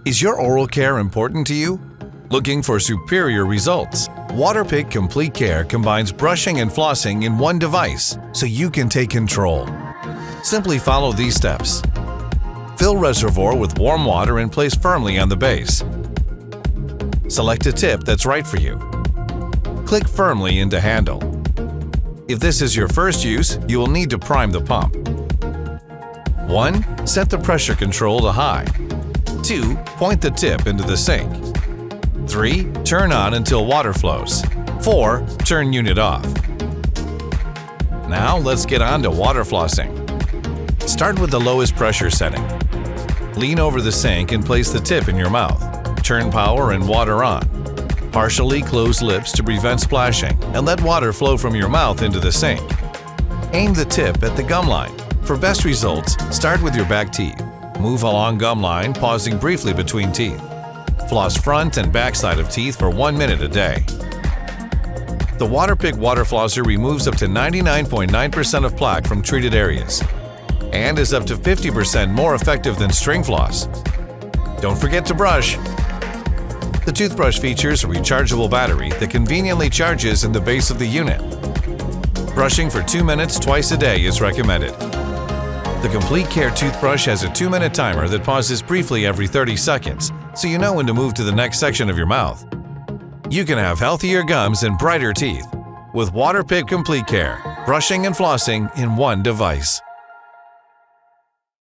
Is your oral care important to you? Looking for superior results? Waterpik Complete Care combines brushing and flossing in one device so you can take control. Simply follow these steps. Fill reservoir with warm water and place firmly on the base. Select a tip that's right for you. Click firmly into handle. If this is your first use, you will need to prime the pump. 1. Set the pressure control to high. 2. Point the tip into the sink. 3. Turn on until water flows. 4. Turn unit off. Now let's get on to water flossing. Start with the lowest pressure setting. Lean over the sink and place the tip in your mouth. Turn power and water on. Partially close lips to prevent splashing and let water flow from your mouth into the sink. Aim the tip at the gum line. For best results, start with your back teeth. Move along gum line, pausing briefly between teeth. Floss front and back side of teeth for 1 minute a day. The Waterpik Water Flosser removes up to 99.9% of plaque from treated areas and is up to 50% more effective than string floss. Don't forget to brush. The toothbrush features a rechargeable battery that conveniently charges in the base of the unit. Brushing for 2 minutes twice a day is recommended. The Complete Care toothbrush has a 2-minute timer that pauses briefly every 30 seconds, so you know when to move to the next section of your mouth. You can have healthier gums and brighter teeth with Waterpik Complete Care, brushing and flossing in one device.